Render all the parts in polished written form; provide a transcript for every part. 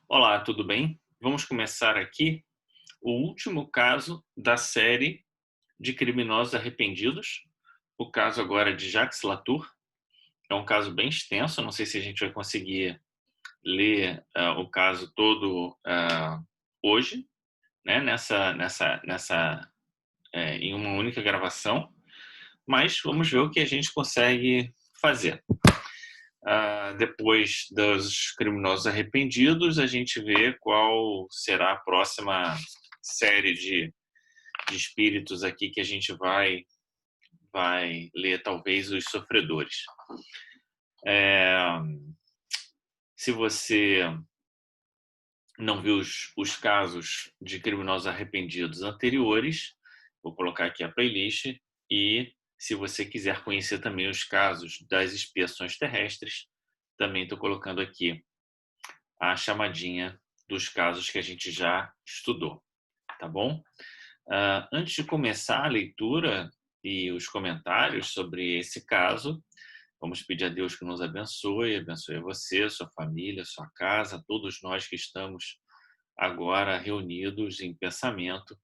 Olá, tudo bem? Vamos começar aqui o último caso da série de criminosos arrependidos. O caso agora de Jacques Latour. É um caso bem extenso, não sei se a gente vai conseguir ler o caso todo hoje, né, em uma única gravação, mas vamos ver o que a gente consegue fazer. Depois dos criminosos arrependidos, a gente vê qual será a próxima série de espíritos aqui que a gente vai ler, talvez, os sofredores. Se você não viu os casos de criminosos arrependidos anteriores, vou colocar aqui a playlist, e se você quiser conhecer também os casos das expiações terrestres, também estou colocando aqui a chamadinha dos casos que a gente já estudou, tá bom? Antes de começar a leitura e os comentários sobre esse caso, vamos pedir a Deus que nos abençoe você, sua família, sua casa, todos nós que estamos agora reunidos em pensamento,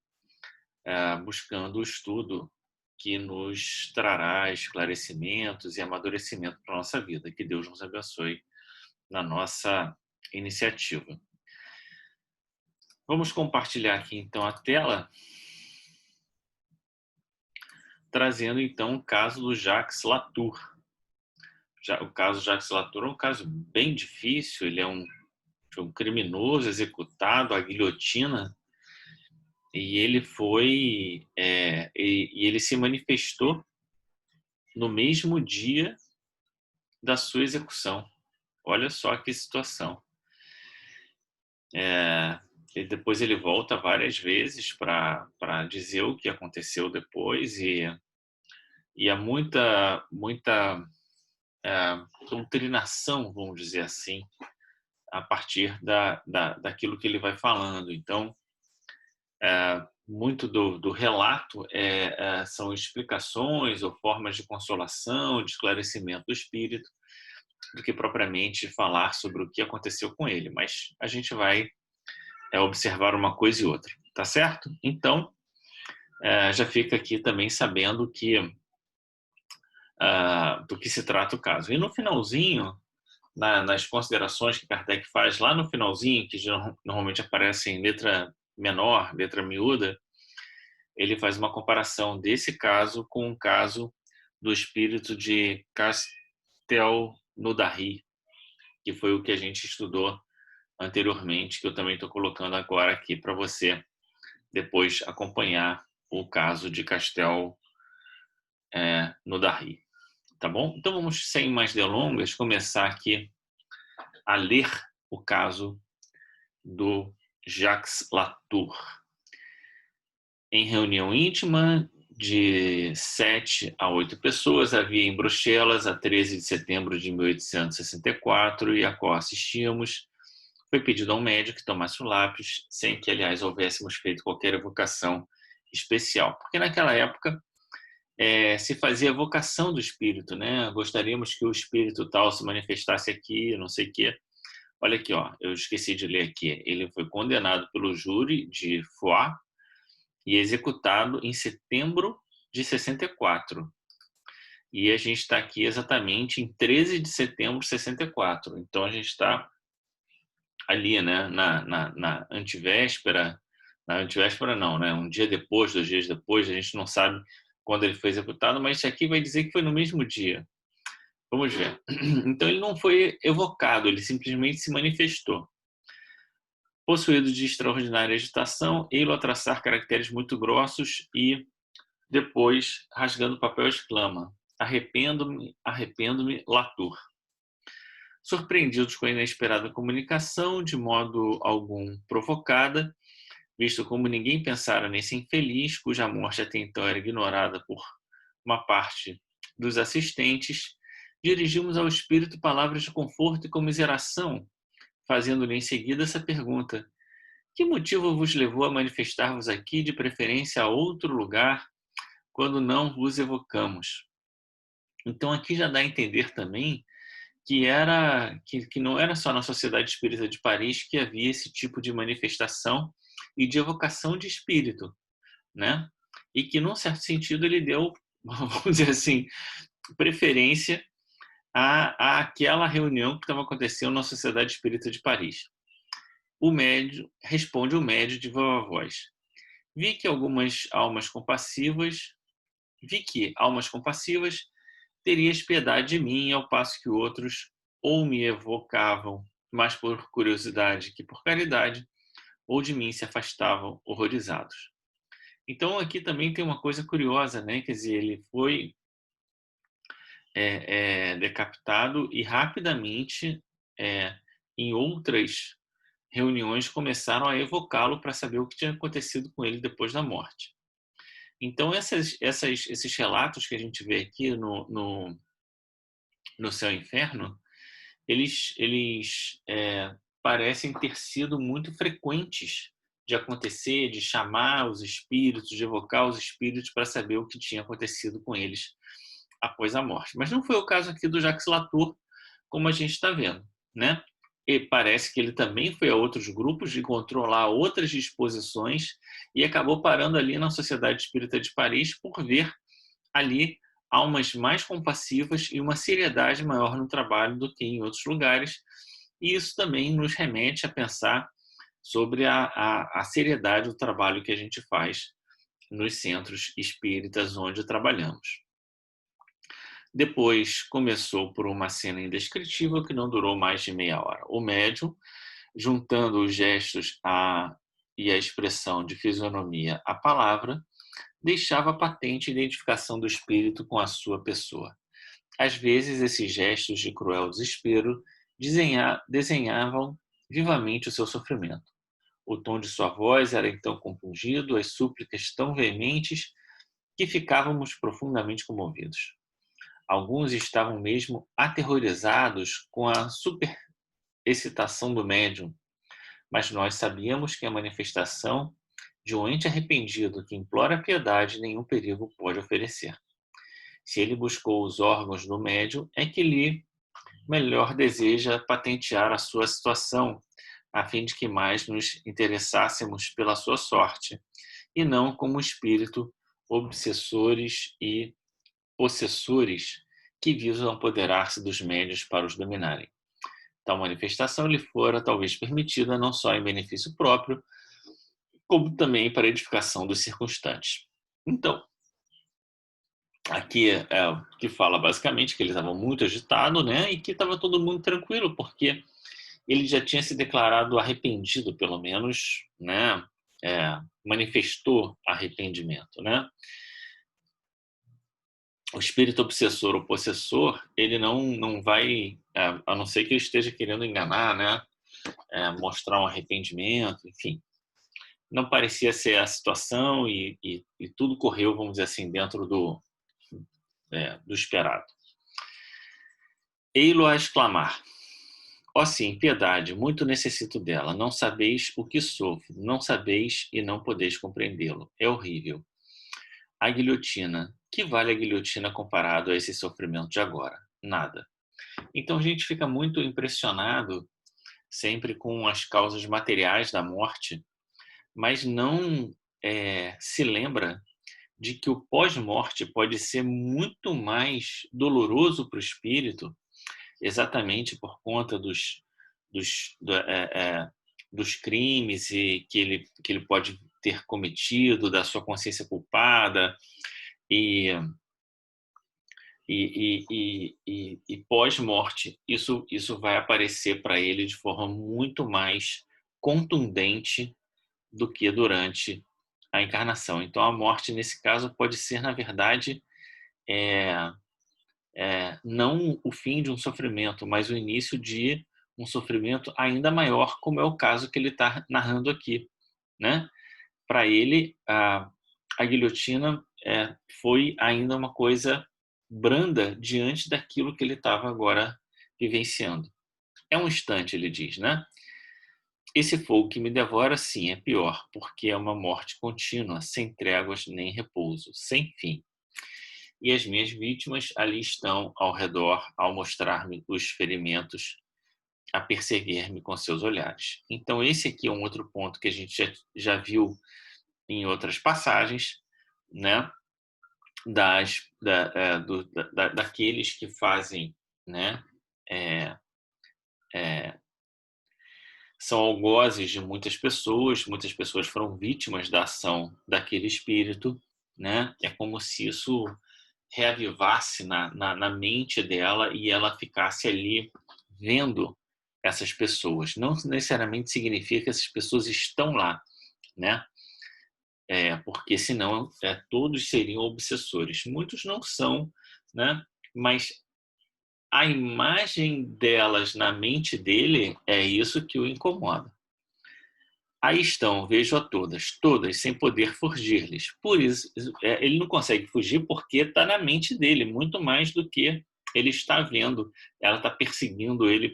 buscando o estudo que nos trará esclarecimentos e amadurecimento para a nossa vida. Que Deus nos abençoe na nossa iniciativa. Vamos compartilhar aqui então a tela, trazendo então o caso do Jacques Latour. O caso de Jacques Latour é um caso bem difícil, ele é um criminoso executado à guilhotina, e ele se manifestou no mesmo dia da sua execução. Olha só que situação. E depois ele volta várias vezes para dizer o que aconteceu depois, e há muita doutrinação, vamos dizer assim, a partir daquilo que ele vai falando. Então, muito do relato são explicações ou formas de consolação, de esclarecimento do espírito, do que propriamente falar sobre o que aconteceu com ele. Mas a gente vai observar uma coisa e outra, tá certo? Então, já fica aqui também sabendo do que se trata o caso. E no finalzinho, nas considerações que Kardec faz lá no finalzinho, que normalmente aparece em letra menor, letra miúda, ele faz uma comparação desse caso com o caso do espírito de Castelnaudary, que foi o que a gente estudou anteriormente, que eu também estou colocando agora aqui para você depois acompanhar o caso de Castelnaudary. Tá bom? Então vamos, sem mais delongas, começar aqui a ler o caso do Jacques Latour. Em reunião íntima de 7 a 8 pessoas, havia em Bruxelas, a 13 de setembro de 1864, e a qual assistíamos, foi pedido ao médico que tomasse o lápis, sem que, aliás, houvéssemos feito qualquer evocação especial. Porque naquela época se fazia evocação do espírito, né? Gostaríamos que o espírito tal se manifestasse aqui, não sei o quê. Olha aqui, ó, eu esqueci de ler aqui. Ele foi condenado pelo júri de Foix e executado em setembro de 64. E a gente está aqui exatamente em 13 de setembro de 64. Então a gente está ali, né, na antivéspera. Na antivéspera não, né? Um dia depois, 2 dias depois, a gente não sabe quando ele foi executado, mas isso aqui vai dizer que foi no mesmo dia. Vamos ver. Então ele não foi evocado, ele simplesmente se manifestou. Possuído de extraordinária agitação, ele a traçar caracteres muito grossos e depois, rasgando o papel, exclama: arrependo-me, arrependo-me, Latour. Surpreendidos com a inesperada comunicação, de modo algum provocada, visto como ninguém pensara nesse infeliz, cuja morte até então era ignorada por uma parte dos assistentes, dirigimos ao espírito palavras de conforto e comiseração, fazendo-lhe em seguida essa pergunta: que motivo vos levou a manifestar-vos aqui, de preferência a outro lugar, quando não vos evocamos? Então aqui já dá a entender também que não era só na Sociedade Espírita de Paris que havia esse tipo de manifestação e de evocação de espírito, né? E que, num certo sentido, ele deu, vamos dizer assim, preferência àquela reunião que estava acontecendo na Sociedade Espírita de Paris. Responde o médio de viva voz. Vi que almas compassivas terias piedade de mim, ao passo que outros ou me evocavam mais por curiosidade que por caridade, ou de mim se afastavam horrorizados. Então aqui também tem uma coisa curiosa, né? Quer dizer, ele foi decapitado e rapidamente, em outras reuniões, começaram a evocá-lo para saber o que tinha acontecido com ele depois da morte. Então esses relatos que a gente vê aqui no Céu e Inferno, eles parecem ter sido muito frequentes de acontecer, de chamar os espíritos, de evocar os espíritos para saber o que tinha acontecido com eles após a morte. Mas não foi o caso aqui do Jacques Latour, como a gente está vendo, né? E parece que ele também foi a outros grupos, encontrou lá outras disposições e acabou parando ali na Sociedade Espírita de Paris por ver ali almas mais compassivas e uma seriedade maior no trabalho do que em outros lugares. E isso também nos remete a pensar sobre a seriedade do trabalho que a gente faz nos centros espíritas onde trabalhamos. Depois começou por uma cena indescritível que não durou mais de meia hora. O médium, juntando os gestos e a expressão de fisionomia à palavra, deixava patente a identificação do espírito com a sua pessoa. Às vezes, esses gestos de cruel desespero desenhavam vivamente o seu sofrimento. O tom de sua voz era então compungido, as súplicas tão veementes que ficávamos profundamente comovidos. Alguns estavam mesmo aterrorizados com a superexcitação do médium, mas nós sabíamos que a manifestação de um ente arrependido que implora piedade nenhum perigo pode oferecer. Se ele buscou os órgãos do médium, é que lhe melhor deseja patentear a sua situação, a fim de que mais nos interessássemos pela sua sorte, e não como espírito obsessores e possessores que visam apoderar-se dos médios para os dominarem. Tal manifestação lhe fora talvez permitida não só em benefício próprio, como também para a edificação dos circunstantes. Então, aqui é o que fala basicamente que eles estavam muito agitados, né, e que estava todo mundo tranquilo, porque ele já tinha se declarado arrependido, pelo menos, né, manifestou arrependimento, né. O espírito obsessor ou possessor, ele não vai, a não ser que ele esteja querendo enganar, né, mostrar um arrependimento, enfim. Não parecia ser a situação e tudo correu, vamos dizer assim, dentro do esperado. Ei-lo a exclamar: ó sim, piedade, muito necessito dela. Não sabeis o que sofro, não sabeis e não podeis compreendê-lo. É horrível. A guilhotina. Que vale a guilhotina comparado a esse sofrimento de agora? Nada. Então a gente fica muito impressionado sempre com as causas materiais da morte, mas não se lembra de que o pós-morte pode ser muito mais doloroso para o espírito, exatamente por conta dos crimes que ele pode ter cometido, da sua consciência culpada, e pós-morte, isso vai aparecer para ele de forma muito mais contundente do que durante a encarnação. Então, a morte, nesse caso, pode ser, na verdade, não o fim de um sofrimento, mas o início de um sofrimento ainda maior, como é o caso que ele está narrando aqui, né? Para ele, a guilhotina foi ainda uma coisa branda diante daquilo que ele estava agora vivenciando. É um instante, ele diz, né? Esse fogo que me devora, sim, é pior, porque é uma morte contínua, sem tréguas nem repouso, sem fim. e as minhas vítimas ali estão ao redor, ao mostrar-me os ferimentos, a perseguir-me com seus olhares. Então, esse aqui é um outro ponto que a gente já viu em outras passagens, né? Daqueles que fazem, né? É, é, são algozes de muitas pessoas foram vítimas da ação daquele espírito, né? É como se isso reavivasse na mente dela e ela ficasse ali vendo essas pessoas. Não necessariamente significa que essas pessoas estão lá, né? Porque senão todos seriam obsessores. Muitos não são, né? Mas a imagem delas na mente dele é isso que o incomoda. Aí estão, vejo a todas, todas sem poder fugir-lhes. Por isso, ele não consegue fugir porque está na mente dele, muito mais do que ele está vendo. Ela está perseguindo ele,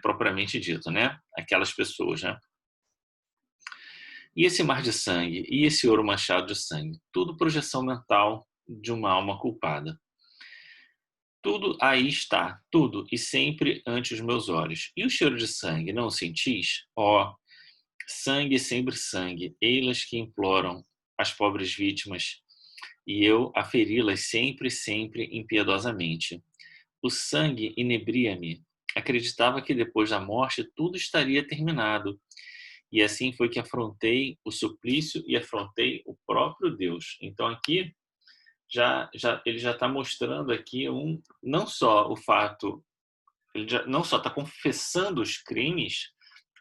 propriamente dito, né? Aquelas pessoas, né? E esse mar de sangue, e esse ouro manchado de sangue, tudo projeção mental de uma alma culpada. Tudo aí está, tudo, e sempre ante os meus olhos. E o cheiro de sangue, não o sentis? Ó, sangue sempre sangue, ei-las que imploram as pobres vítimas, e eu a feri-las sempre, sempre impiedosamente. O sangue inebria-me. Acreditava que depois da morte tudo estaria terminado. E assim foi que afrontei o suplício e afrontei o próprio Deus. Então aqui ele já está mostrando aqui não só o fato, não só está confessando os crimes,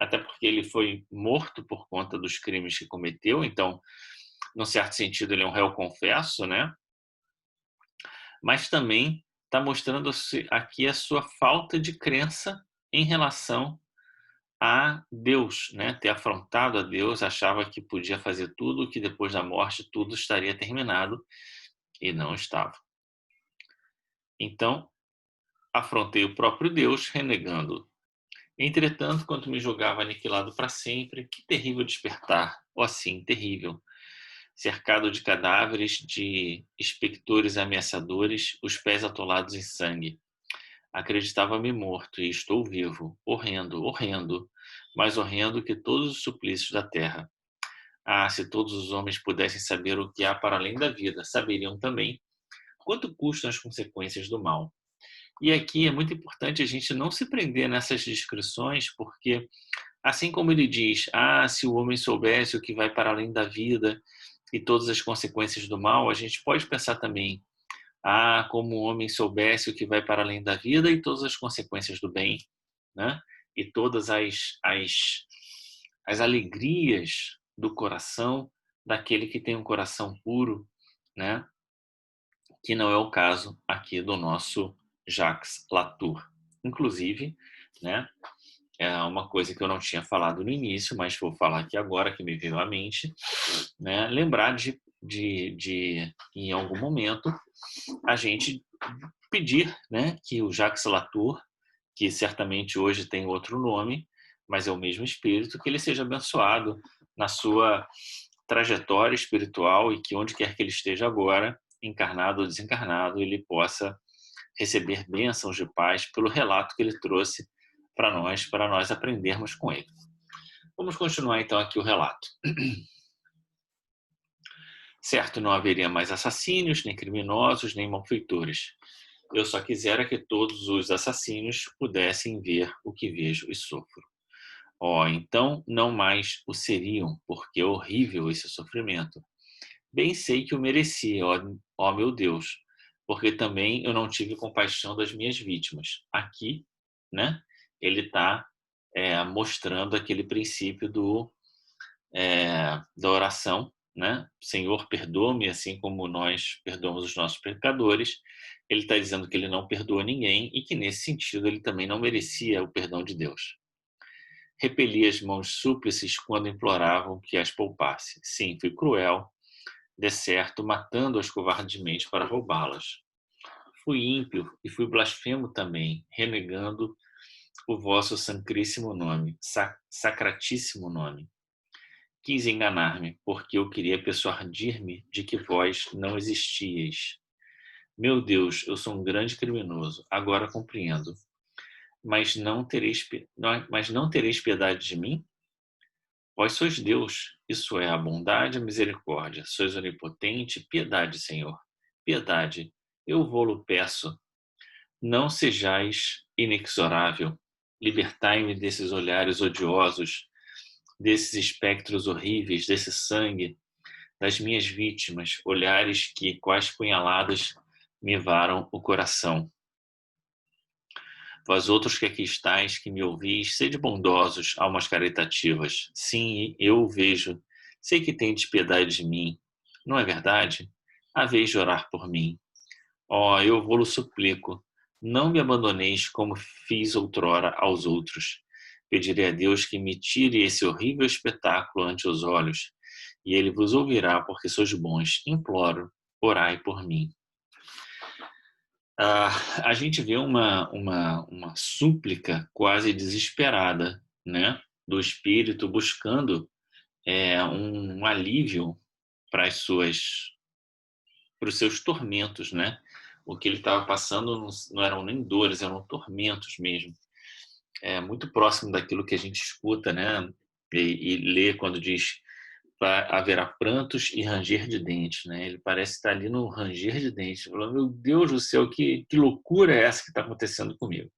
até porque ele foi morto por conta dos crimes que cometeu, então, num certo sentido, ele é um réu confesso, né? Mas também está mostrando aqui a sua falta de crença em relação a Deus, né? Ter afrontado a Deus, achava que podia fazer tudo, que depois da morte tudo estaria terminado, e não estava. Então, afrontei o próprio Deus, renegando. Entretanto, quando me julgava aniquilado para sempre, que terrível despertar, ó sim, terrível. Cercado de cadáveres, de espectores ameaçadores, os pés atolados em sangue. Acreditava-me morto e estou vivo, horrendo, horrendo, mais horrendo que todos os suplícios da terra. Ah, se todos os homens pudessem saber o que há para além da vida, saberiam também quanto custam as consequências do mal. E aqui é muito importante a gente não se prender nessas descrições, porque assim como ele diz, se o homem soubesse o que vai para além da vida e todas as consequências do mal, a gente pode pensar também, como o homem soubesse o que vai para além da vida e todas as consequências do bem, né? E todas as alegrias do coração daquele que tem um coração puro, né? Que não é o caso aqui do nosso Jacques Latour. Inclusive, né, é uma coisa que eu não tinha falado no início, mas vou falar aqui agora, que me veio à mente, né, lembrar de em algum momento, a gente pedir, né, que o Jacques Latour, que certamente hoje tem outro nome, mas é o mesmo espírito, que ele seja abençoado na sua trajetória espiritual e que onde quer que ele esteja agora, encarnado ou desencarnado, ele possa receber bênçãos de paz pelo relato que ele trouxe para nós aprendermos com ele. Vamos continuar então aqui o relato. Certo, não haveria mais assassínios, nem criminosos, nem malfeitores. Eu só quisera que todos os assassinos pudessem ver o que vejo e sofro. Então não mais o seriam, porque é horrível esse sofrimento. Bem sei que o merecia, ó meu Deus, porque também eu não tive compaixão das minhas vítimas. Aqui, né, ele está mostrando aquele princípio da oração, né? Senhor, perdoa-me, assim como nós perdoamos os nossos pecadores. Ele está dizendo que ele não perdoa ninguém e que, nesse sentido, ele também não merecia o perdão de Deus. Repeli as mãos súplices quando imploravam que as poupasse. Sim, fui cruel, de certo, matando-as covardemente para roubá-las. Fui ímpio e fui blasfemo também, renegando o vosso sacríssimo nome, sacratíssimo nome. Quis enganar-me, porque eu queria persuadir-me de que vós não existíeis. Meu Deus, eu sou um grande criminoso, agora compreendo. Mas não tereis piedade de mim? Vós sois Deus, isso é a bondade e a misericórdia. Sois onipotente, piedade, Senhor. Piedade, eu vou-lo peço. Não sejais inexorável. Libertai-me desses olhares odiosos, desses espectros horríveis, desse sangue, das minhas vítimas, olhares que, quais punhaladas, me varam o coração. Vós outros que aqui estáis, que me ouvis, sede bondosos, almas caritativas. Sim, eu o vejo. Sei que tendes piedade de mim. Não é verdade? Haveis de orar por mim. Ó, eu vou-lo suplico. Não me abandoneis como fiz outrora aos outros. Pedirei a Deus que me tire esse horrível espetáculo ante os olhos, e ele vos ouvirá, porque sois bons. Imploro, orai por mim. A gente vê uma súplica quase desesperada, né, do espírito buscando um alívio para os seus tormentos, né? O que ele estava passando não eram nem dores, eram tormentos mesmo. É muito próximo daquilo que a gente escuta, né? E lê quando diz haverá prantos e ranger de dentes, né? Ele parece estar ali no ranger de dentes, falando, meu Deus do céu, que loucura é essa que está acontecendo comigo?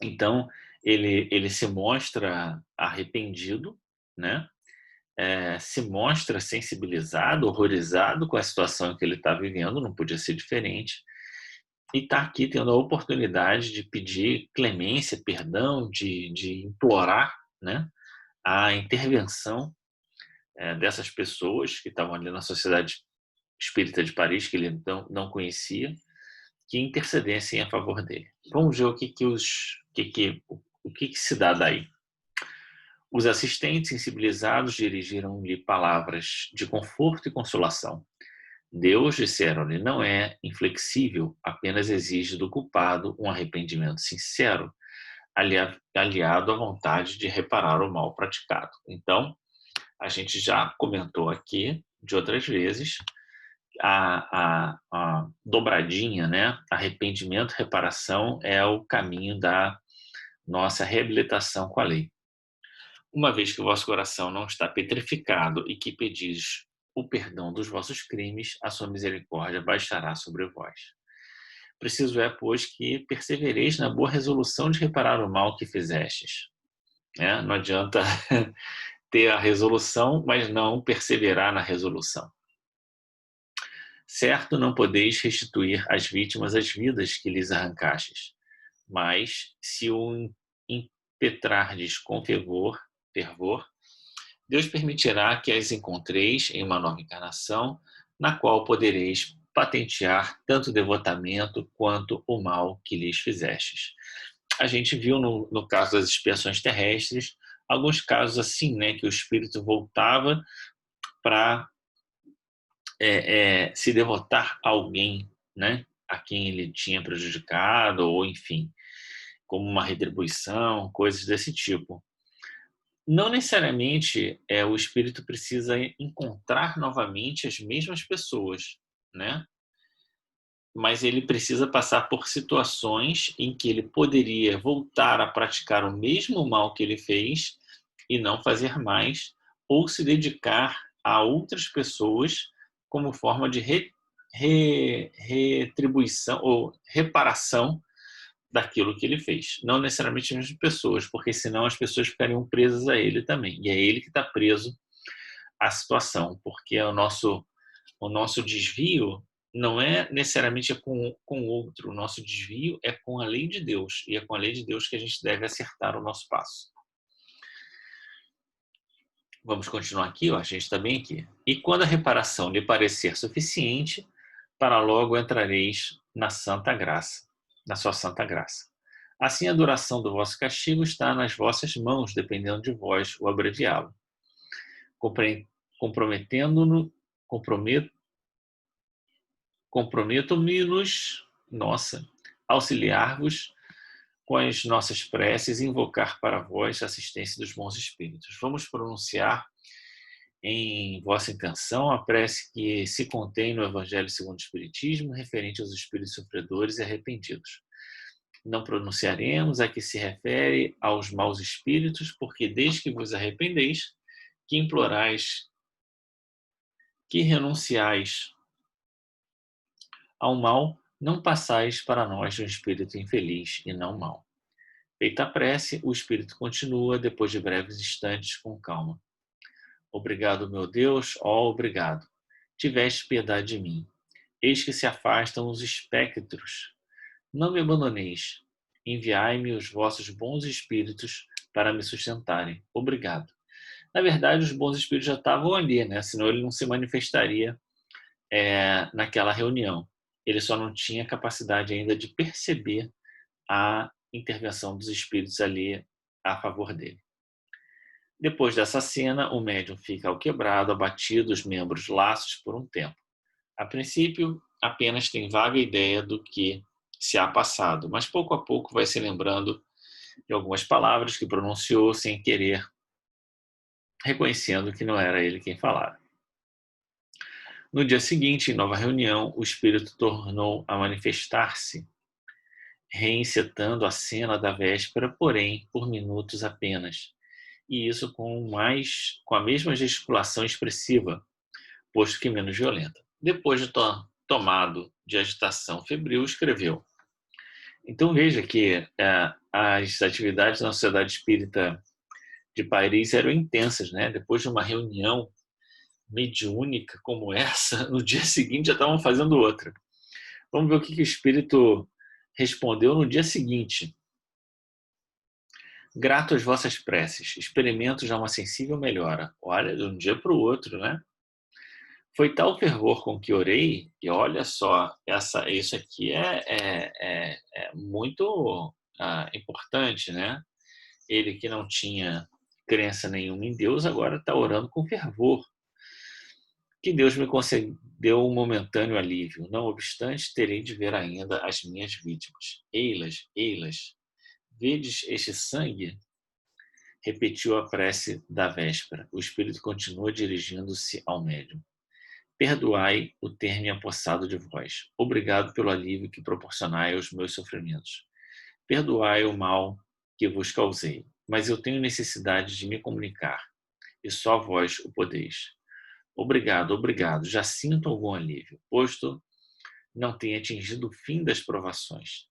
Então, ele se mostra arrependido, né? Se mostra sensibilizado, horrorizado com a situação que ele está vivendo, não podia ser diferente, e está aqui tendo a oportunidade de pedir clemência, perdão, de implorar, né, a intervenção dessas pessoas que estavam ali na Sociedade Espírita de Paris, que ele não conhecia, que intercedessem a favor dele. Vamos ver o que se dá daí. Os assistentes sensibilizados dirigiram-lhe palavras de conforto e consolação. Deus, disseram-lhe, não é inflexível, apenas exige do culpado um arrependimento sincero, aliado à vontade de reparar o mal praticado. Então, a gente já comentou aqui, de outras vezes, a dobradinha, né? Arrependimento e reparação é o caminho da nossa reabilitação com a lei. Uma vez que o vosso coração não está petrificado e que pedis o perdão dos vossos crimes, a sua misericórdia baixará sobre vós. Preciso é, pois, que persevereis na boa resolução de reparar o mal que fizestes. Não adianta ter a resolução, mas não perseverar na resolução. Certo, não podeis restituir às vítimas as vidas que lhes arrancastes, mas se o impetrardes com fervor, Deus permitirá que as encontreis em uma nova encarnação, na qual podereis patentear tanto o devotamento quanto o mal que lhes fizestes. A gente viu no caso das expiações terrestres, alguns casos assim, né, que o espírito voltava para se devotar a alguém, né, a quem ele tinha prejudicado, ou enfim, como uma retribuição, coisas desse tipo. Não necessariamente o espírito precisa encontrar novamente as mesmas pessoas, né? Mas ele precisa passar por situações em que ele poderia voltar a praticar o mesmo mal que ele fez e não fazer mais, ou se dedicar a outras pessoas como forma de retribuição ou reparação daquilo que ele fez. Não necessariamente as mesmas pessoas, porque senão as pessoas ficariam presas a ele também. E é ele que está preso à situação, porque o nosso desvio não é necessariamente com o outro, o nosso desvio é com a lei de Deus, e é com a lei de Deus que a gente deve acertar o nosso passo. Vamos continuar aqui, a gente está bem aqui. E quando a reparação lhe parecer suficiente, para logo entrareis na santa graça, na sua santa graça. Assim, a duração do vosso castigo está nas vossas mãos, dependendo de vós o abreviá-lo. Comprometendo-nos, comprometo-me-nos, auxiliar-vos com as nossas preces e invocar para vós a assistência dos bons espíritos. Vamos pronunciar em vossa intenção a prece que se contém no Evangelho segundo o Espiritismo, referente aos espíritos sofredores e arrependidos. Não pronunciaremos a que se refere aos maus espíritos, porque desde que vos arrependeis, que implorais, que renunciais ao mal, não passais para nós de um espírito infeliz e não mau. Feita a prece, o espírito continua, depois de breves instantes, com calma. Obrigado, meu Deus, ó obrigado. Tiveste piedade de mim. Eis que se afastam os espectros. Não me abandoneis. Enviai-me os vossos bons espíritos para me sustentarem. Obrigado. Na verdade, os bons espíritos já estavam ali, né? Senão ele não se manifestaria naquela reunião. Ele só não tinha capacidade ainda de perceber a intervenção dos espíritos ali a favor dele. Depois dessa cena, o médium fica alquebrado, abatido, os membros laços por um tempo. A princípio, apenas tem vaga ideia do que se há passado, mas pouco a pouco vai se lembrando de algumas palavras que pronunciou sem querer, reconhecendo que não era ele quem falara. No dia seguinte, em nova reunião, o espírito tornou a manifestar-se, reencetando a cena da véspera, porém por minutos apenas, e isso com a mesma gesticulação expressiva, posto que menos violenta. Depois de tomado de agitação febril, escreveu: então veja que as atividades na Sociedade Espírita de Paris eram intensas, né? Depois de uma reunião mediúnica como essa, no dia seguinte já estavam fazendo outra. Vamos ver o que o espírito respondeu no dia seguinte. Grato às vossas preces, experimento já uma sensível melhora. Olha, de um dia para o outro, né? Foi tal fervor com que orei, e olha só, isso aqui é muito importante, né? Ele que não tinha crença nenhuma em Deus, agora está orando com fervor. Que Deus me concedeu um momentâneo alívio. Não obstante, terei de ver ainda as minhas vítimas. Eilas, eilas, vedes este sangue? Repetiu a prece da véspera. O espírito continua dirigindo-se ao médium. Perdoai o ter me apossado de vós. Obrigado pelo alívio que proporcionai aos meus sofrimentos. Perdoai o mal que vos causei. Mas eu tenho necessidade de me comunicar, e só vós o podeis. Obrigado, obrigado. Já sinto algum alívio, posto não tenho atingido o fim das provações.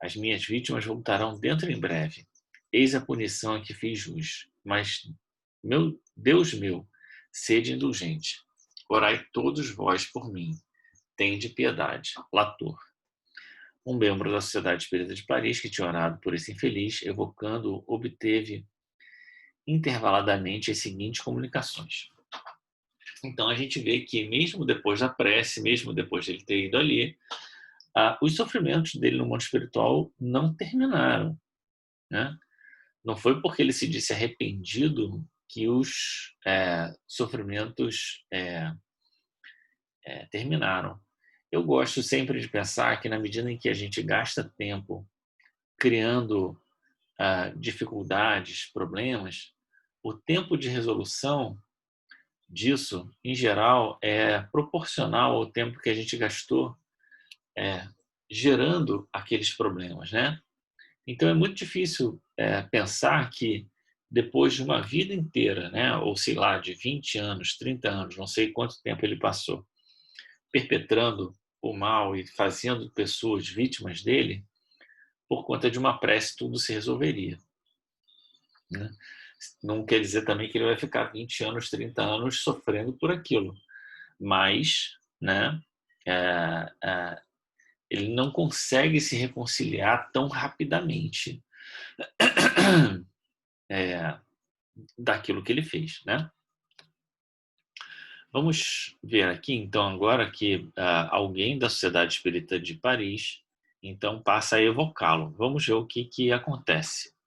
As minhas vítimas voltarão dentro em breve. Eis a punição a que fiz jus. Mas, meu Deus meu, sede indulgente. Orai todos vós por mim. Tende piedade. Latour. Um membro da Sociedade Espírita de Paris, que tinha orado por esse infeliz, evocando-o, obteve intervaladamente as seguintes comunicações. Então a gente vê que mesmo depois da prece, mesmo depois de ele ter ido ali, os sofrimentos dele no mundo espiritual não terminaram, né? Não foi porque ele se disse arrependido que os sofrimentos terminaram. Eu gosto sempre de pensar que na medida em que a gente gasta tempo criando dificuldades, problemas, o tempo de resolução disso, em geral, é proporcional ao tempo que a gente gastou gerando aqueles problemas, né? Então é muito difícil pensar que depois de uma vida inteira, né, ou sei lá, de 20 anos, 30 anos, não sei quanto tempo ele passou, perpetrando o mal e fazendo pessoas vítimas dele, por conta de uma prece tudo se resolveria, né? Não quer dizer também que ele vai ficar 20 anos, 30 anos sofrendo por aquilo, mas, né, ele não consegue se reconciliar tão rapidamente daquilo que ele fez, né? Vamos ver aqui, então, agora que alguém da Sociedade Espírita de Paris, então, passa a evocá-lo. Vamos ver o que acontece.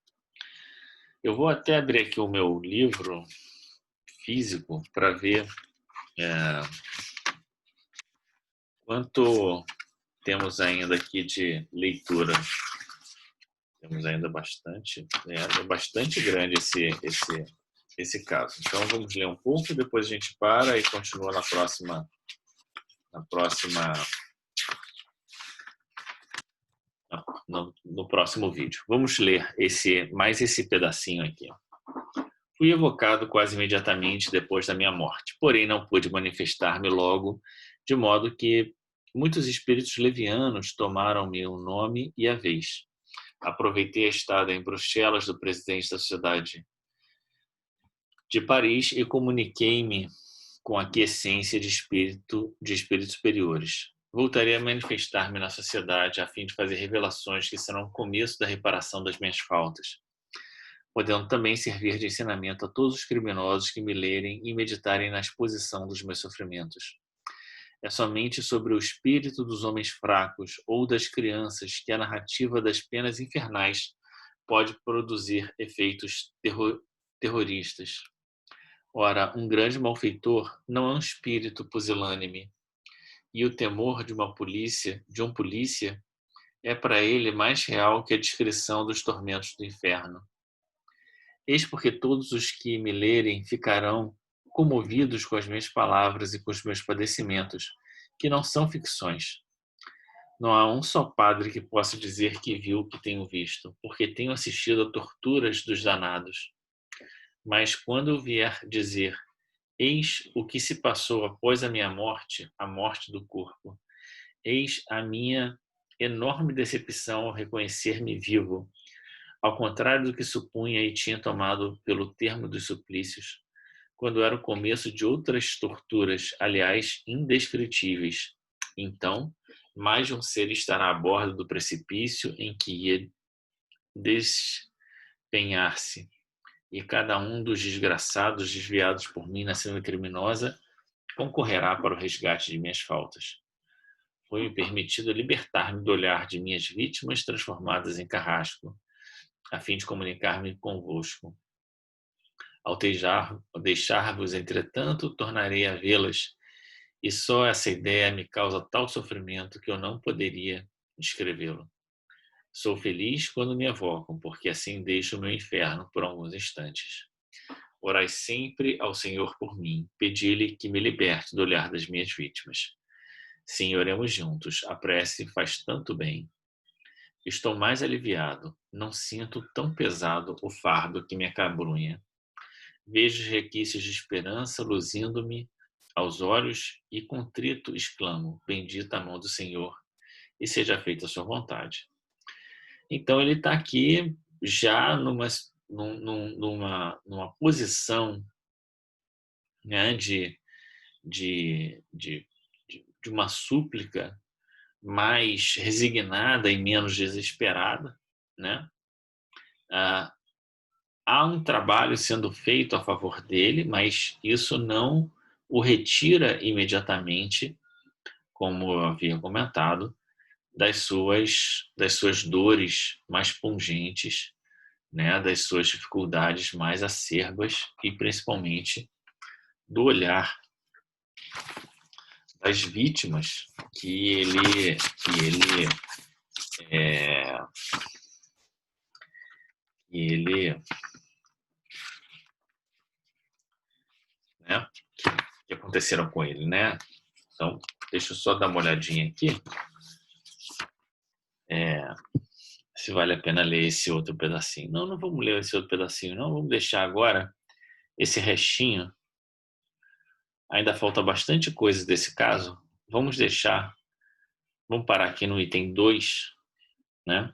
Eu vou até abrir aqui o meu livro físico para ver quanto temos ainda aqui de leitura. Temos ainda bastante, é bastante grande esse esse caso. Então, vamos ler um pouco, depois a gente para e continua no próximo vídeo. Vamos ler mais esse pedacinho aqui. Fui evocado quase imediatamente depois da minha morte, porém não pude manifestar-me logo, de modo que muitos espíritos levianos tomaram-me o nome e a vez. Aproveitei a estada em Bruxelas do presidente da Sociedade de Paris e comuniquei-me com a aquiescência de espíritos superiores. Voltarei a manifestar-me na sociedade a fim de fazer revelações que serão o começo da reparação das minhas faltas, podendo também servir de ensinamento a todos os criminosos que me lerem e meditarem na exposição dos meus sofrimentos. É somente sobre o espírito dos homens fracos ou das crianças que a narrativa das penas infernais pode produzir efeitos terroristas. Ora, um grande malfeitor não é um espírito pusilânime, e o temor de um polícia, é para ele mais real que a descrição dos tormentos do inferno. Eis porque todos os que me lerem ficarão comovidos com as minhas palavras e com os meus padecimentos, que não são ficções. Não há um só padre que possa dizer que viu o que tenho visto, porque tenho assistido a torturas dos danados. Mas quando eu vier dizer: eis o que se passou após a minha morte, a morte do corpo. Eis a minha enorme decepção ao reconhecer-me vivo, ao contrário do que supunha e tinha tomado pelo termo dos suplícios, quando era o começo de outras torturas, aliás, indescritíveis. Então, mais de um ser estará à borda do precipício em que ia despenhar-se, e cada um dos desgraçados desviados por mim na cena criminosa concorrerá para o resgate de minhas faltas. Foi-me permitido libertar-me do olhar de minhas vítimas transformadas em carrasco, a fim de comunicar-me convosco. Ao deixar-vos, entretanto, tornarei a vê-las, e só essa ideia me causa tal sofrimento que eu não poderia descrevê-lo. Sou feliz quando me evocam, porque assim deixo o meu inferno por alguns instantes. Orai sempre ao Senhor por mim, pedi-lhe que me liberte do olhar das minhas vítimas. Sim, oremos juntos, a prece faz tanto bem. Estou mais aliviado, não sinto tão pesado o fardo que me acabrunha. Vejo os requisitos de esperança luzindo-me aos olhos e contrito exclamo: bendita a mão do Senhor, e seja feita a sua vontade. Então ele está aqui já numa posição, né, de uma súplica mais resignada e menos desesperada, né? Há um trabalho sendo feito a favor dele, mas isso não o retira imediatamente, como eu havia comentado, das suas dores mais pungentes, né, das suas dificuldades mais acerbas e principalmente do olhar das vítimas que né, que aconteceram com ele, né? Então, deixa eu só dar uma olhadinha aqui, se vale a pena ler esse outro pedacinho. Não vamos ler esse outro pedacinho, não. Vamos deixar agora esse restinho. Ainda falta bastante coisa desse caso. Vamos parar aqui no item 2, né?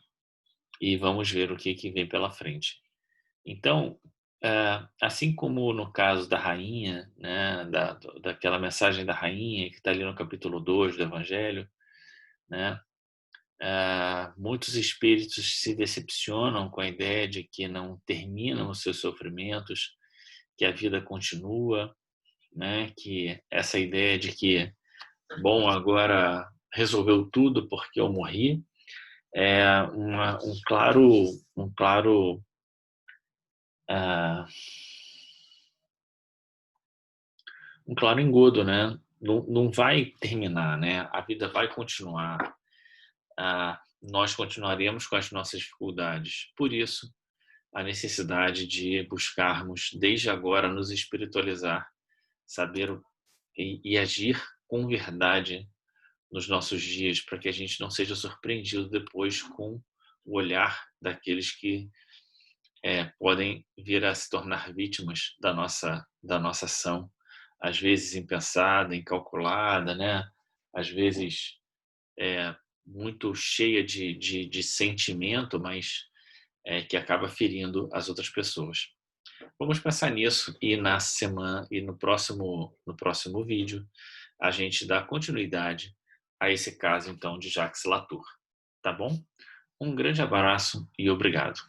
E vamos ver o que vem pela frente. Então, assim como no caso da rainha, né, daquela mensagem da rainha que está ali no capítulo 2 do Evangelho, né, muitos espíritos se decepcionam com a ideia de que não terminam os seus sofrimentos, que a vida continua, né, que essa ideia de que, bom, agora resolveu tudo porque eu morri, é um claro engodo, né? Não vai terminar, né? A vida vai continuar. Nós continuaremos com as nossas dificuldades. Por isso, a necessidade de buscarmos, desde agora, nos espiritualizar, saber e agir com verdade nos nossos dias, para que a gente não seja surpreendido depois com o olhar daqueles que podem vir a se tornar vítimas da nossa ação, às vezes impensada, incalculada, né? Às vezes muito cheia de sentimento, mas que acaba ferindo as outras pessoas. Vamos pensar nisso e na semana e no próximo vídeo a gente dá continuidade a esse caso então de Jacques Latour, tá bom? Um grande abraço e obrigado.